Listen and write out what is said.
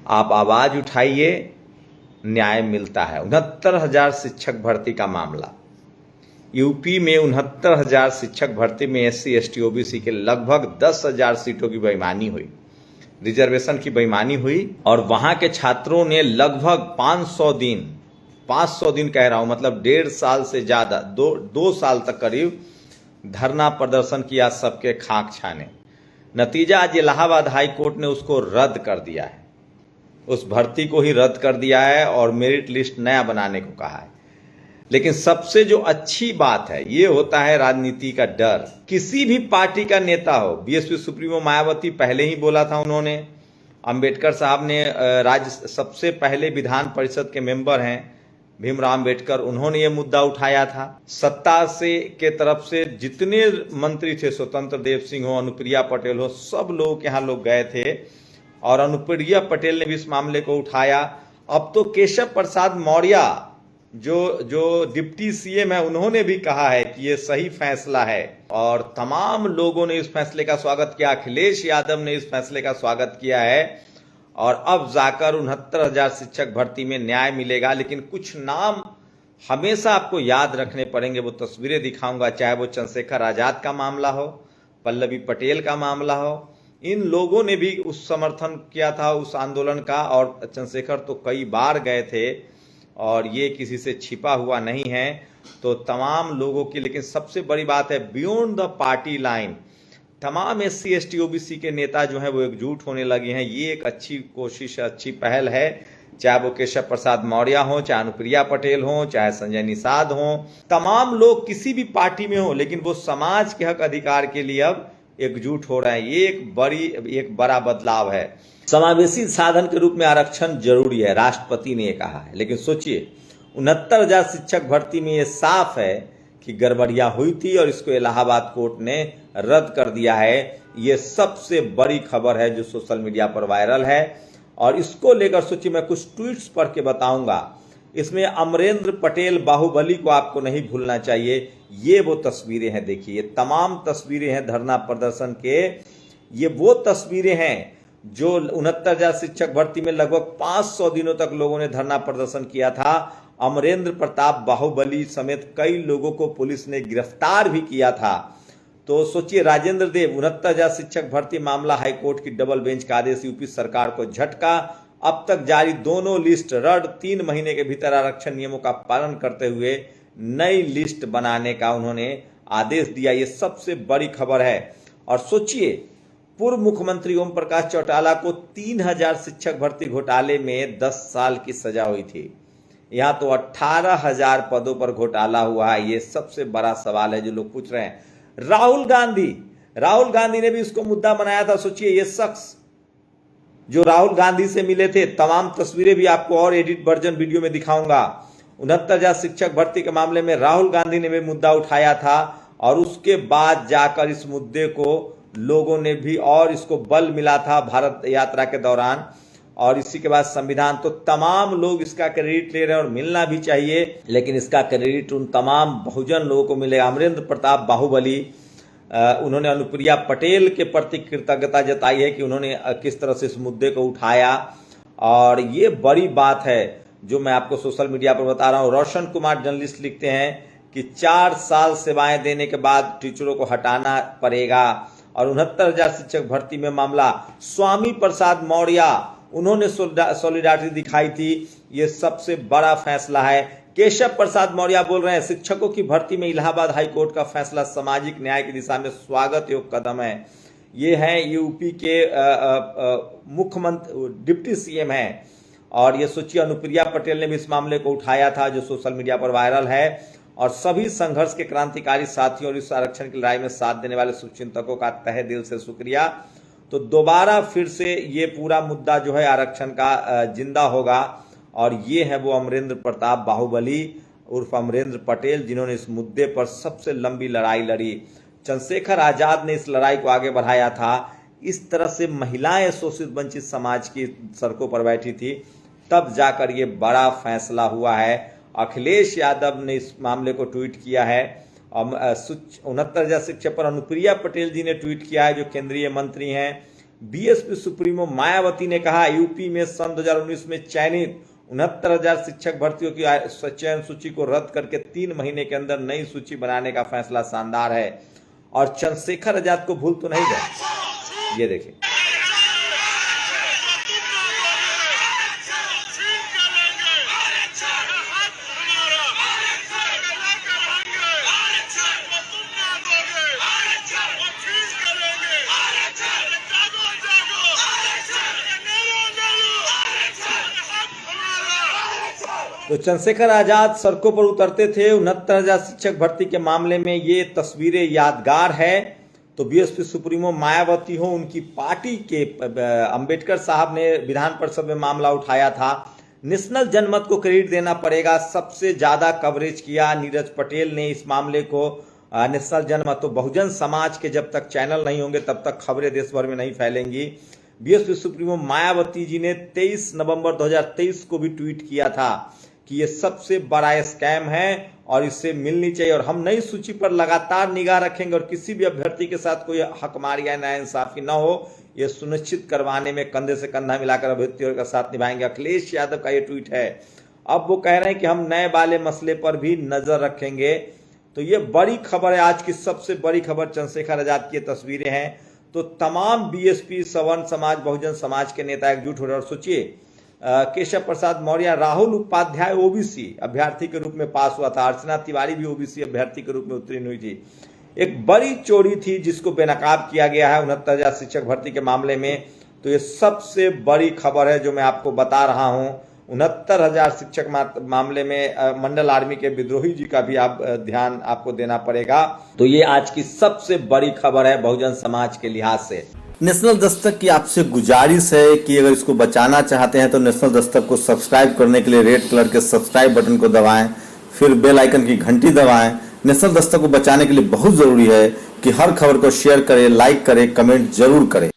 आप आवाज उठाइए, न्याय मिलता है। 69,000 शिक्षक भर्ती का मामला, यूपी में 69,000 शिक्षक भर्ती में SC ST OBC के लगभग 10,000 सीटों की बेईमानी हुई, रिजर्वेशन की बेईमानी हुई, और वहां के छात्रों ने लगभग 500 दिन कह रहा हूं, मतलब 1.5 साल से ज्यादा, 2 साल तक करीब धरना प्रदर्शन किया, सबके खाक छाने। नतीजा आज इलाहाबाद हाई कोर्ट ने उसको रद्द कर दिया है, उस भर्ती को ही रद्द कर दिया है और मेरिट लिस्ट नया बनाने को कहा है। लेकिन सबसे जो अच्छी बात है, ये होता है राजनीति का डर। किसी भी पार्टी का नेता हो, BSP सुप्रीमो मायावती पहले ही बोला था, उन्होंने, अंबेडकर साहब ने राज्य सबसे पहले विधान परिषद के मेंबर हैं भीमराव अंबेडकर, उन्होंने ये मुद्दा उठाया था। सत्ता से के तरफ से जितने मंत्री थे, स्वतंत्र देव सिंह हो, अनुप्रिया पटेल हो, सब लोग यहाँ लोग गए थे और अनुप्रिया पटेल ने भी इस मामले को उठाया। अब तो केशव प्रसाद मौर्य जो डिप्टी CM है, उन्होंने भी कहा है कि ये सही फैसला है और तमाम लोगों ने इस फैसले का स्वागत किया। अखिलेश यादव ने इस फैसले का स्वागत किया है और अब जाकर 69,000 शिक्षक भर्ती में न्याय मिलेगा। लेकिन कुछ नाम हमेशा आपको याद रखने पड़ेंगे, वो तस्वीरें दिखाऊंगा, चाहे वो चंद्रशेखर आजाद का मामला हो, पल्लवी पटेल का मामला हो, इन लोगों ने भी उस समर्थन किया था उस आंदोलन का, और चंद्रशेखर तो कई बार गए थे और ये किसी से छिपा हुआ नहीं है, तो तमाम लोगों की। लेकिन सबसे बड़ी बात है, बियॉन्ड द पार्टी लाइन तमाम SC ST OBC के नेता जो हैं वो एकजुट होने लगे हैं। ये एक अच्छी कोशिश, अच्छी पहल है, चाहे वो केशव प्रसाद मौर्य हो, चाहे अनुप्रिया पटेल हो, चाहे संजय निषाद हो, तमाम लोग किसी भी पार्टी में हो, लेकिन वो समाज के हक अधिकार के लिए अब एकजुट हो रहे हैं। ये एक बड़ा बदलाव है। समावेशी साधन के रूप में आरक्षण जरूरी है, राष्ट्रपति ने कहा है। लेकिन सोचिए, 69,000 शिक्षक भर्ती में ये साफ है कि गड़बड़ियां हुई थी और इसको इलाहाबाद कोर्ट ने रद्द कर दिया है। ये सबसे बड़ी खबर है जो सोशल मीडिया पर वायरल है, और इसको लेकर सोचिए, मैं कुछ ट्वीट्स पढ़ के बताऊंगा। इसमें अमरेंद्र पटेल बाहुबली को आपको नहीं भूलना चाहिए। ये वो तस्वीरें हैं, देखिए, ये तमाम तस्वीरें हैं धरना प्रदर्शन के। ये वो तस्वीरें हैं जो 69,000 शिक्षक भर्ती में लगभग 500 दिनों तक लोगों ने धरना प्रदर्शन किया था। अमरेंद्र प्रताप बाहुबली समेत कई लोगों को पुलिस ने गिरफ्तार भी किया था। तो सोचिए, राजेंद्र देव 69,000 शिक्षक भर्ती मामला, हाईकोर्ट की डबल बेंच का आदेश, यूपी सरकार को झटका। अब तक जारी दोनों लिस्ट रद्द, 3 महीने के भीतर आरक्षण नियमों का पालन करते हुए नई लिस्ट बनाने का उन्होंने आदेश दिया। ये सबसे बड़ी खबर है। और सोचिए, पूर्व मुख्यमंत्री ओम प्रकाश चौटाला को 3,000 शिक्षक भर्ती घोटाले में 10 साल की सजा हुई थी। यहां तो 18,000 पदों पर घोटाला हुआ है। ये सबसे बड़ा सवाल है जो लोग पूछ रहे हैं। राहुल गांधी ने भी इसको मुद्दा बनाया था। सोचिए, ये शख्स जो राहुल गांधी से मिले थे, तमाम तस्वीरें भी आपको और एडिट वर्जन वीडियो में दिखाऊंगा। 69,000 शिक्षक भर्ती के मामले में राहुल गांधी ने भी मुद्दा उठाया था, और उसके बाद जाकर इस मुद्दे को लोगों ने भी और इसको बल मिला था भारत यात्रा के दौरान, और इसी के बाद संविधान। तो तमाम लोग इसका क्रेडिट ले रहे हैं और मिलना भी चाहिए, लेकिन इसका क्रेडिट उन तमाम बहुजन लोगों को मिलेगा। अमरेंद्र प्रताप बाहुबली, उन्होंने अनुप्रिया पटेल के प्रति कृतज्ञता जताई है कि उन्होंने किस तरह से इस मुद्दे को उठाया, और ये बड़ी बात है जो मैं आपको सोशल मीडिया पर बता रहा हूं। रोशन कुमार जर्नलिस्ट लिखते हैं कि 4 साल सेवाएं देने के बाद टीचरों को हटाना पड़ेगा। और 69,000 शिक्षक भर्ती में मामला, स्वामी प्रसाद मौर्य, उन्होंने सॉलिडारिटी दिखाई थी। ये सबसे बड़ा फैसला है। केशव प्रसाद मौर्य बोल रहे हैं, शिक्षकों की भर्ती में इलाहाबाद हाई कोर्ट का फैसला सामाजिक न्याय की दिशा में स्वागत योग्य कदम है। ये हैं यूपी के मुख्यमंत्री, डिप्टी CM हैं। और ये सोचिए, अनुप्रिया पटेल ने भी इस मामले को उठाया था जो सोशल मीडिया पर वायरल है। और सभी संघर्ष के क्रांतिकारी साथियों और इस आरक्षण की लड़ाई में साथ देने वाले शुभचिंतकों का तहे दिल से शुक्रिया। तो दोबारा फिर से ये पूरा मुद्दा जो है आरक्षण का जिंदा होगा, और ये है वो अमरेंद्र प्रताप बाहुबली उर्फ अमरेंद्र पटेल, जिन्होंने इस मुद्दे पर सबसे लंबी लड़ाई लड़ी। चंद्रशेखर आजाद ने इस लड़ाई को आगे बढ़ाया था। इस तरह से महिलाएं शोषित वंचित समाज की सड़कों पर बैठी थी, तब जाकर ये बड़ा फैसला हुआ है। अखिलेश यादव ने इस मामले को ट्वीट किया है। 69,000 शिक्षक पर अनुप्रिया पटेल जी ने ट्वीट किया है, जो केंद्रीय मंत्री हैं। बीएसपी सुप्रीमो मायावती ने कहा यूपी में सन 2019 में चयनित 69,000 शिक्षक भर्तियों की चयन सूची को रद्द करके 3 महीने के अंदर नई सूची बनाने का फैसला शानदार है। और चंद्रशेखर आजाद को भूल तो नहीं गए। ये देखिए, तो चंद्रशेखर आजाद सड़कों पर उतरते थे 69,000 शिक्षक भर्ती के मामले में। ये तस्वीरें यादगार है। तो बीएसपी सुप्रीमो मायावती हो, उनकी पार्टी के अंबेडकर साहब ने विधान परिषद में मामला उठाया था। नेशनल जनमत को क्रेडिट देना पड़ेगा, सबसे ज्यादा कवरेज किया नीरज पटेल ने इस मामले को। नेशनल जनमत तो बहुजन समाज के जब तक चैनल नहीं होंगे तब तक खबरें देश भर में नहीं फैलेंगी। बीएसपी सुप्रीमो मायावती जी ने 23 नवंबर 2023 को भी ट्वीट किया था कि ये सबसे बड़ा स्कैम है और इससे मिलनी चाहिए, और हम नई सूची पर लगातार निगाह रखेंगे और किसी भी अभ्यर्थी के साथ कोई हकमारी या नाइंसाफी न हो, ये सुनिश्चित करवाने में कंधे से कंधा मिलाकर अभ्यर्थियों का साथ निभाएंगे। अखिलेश यादव का ये ट्वीट है। अब वो कह रहे हैं कि हम नए वाले मसले पर भी नजर रखेंगे। तो ये बड़ी खबर है, आज की सबसे बड़ी खबर चंद्रशेखर आजाद की तस्वीरें हैं। तो तमाम बीएसपी, सवर्ण समाज, बहुजन समाज के नेता एकजुट हो रहे। और सोचिए, केशव प्रसाद मौर्य, राहुल उपाध्याय ओबीसी अभ्यर्थी के रूप में पास हुआ था, अर्चना तिवारी भी ओबीसी अभ्यर्थी के रूप में उत्तीर्ण हुई थी। एक बड़ी चोरी थी जिसको बेनकाब किया गया है 69,000 शिक्षक भर्ती के मामले में। तो ये सबसे बड़ी खबर है जो मैं आपको बता रहा हूं। 69,000 शिक्षक मामले में मंडल आर्मी के विद्रोही जी का भी ध्यान आपको देना पड़ेगा। तो ये आज की सबसे बड़ी खबर है बहुजन समाज के लिहाज से। नेशनल दस्तक की आपसे गुजारिश है कि अगर इसको बचाना चाहते हैं तो नेशनल दस्तक को सब्सक्राइब करने के लिए रेड कलर के सब्सक्राइब बटन को दबाएं, फिर बेल आइकन की घंटी दबाएं। नेशनल दस्तक को बचाने के लिए बहुत जरूरी है कि हर खबर को शेयर करें, लाइक करें, कमेंट जरूर करें।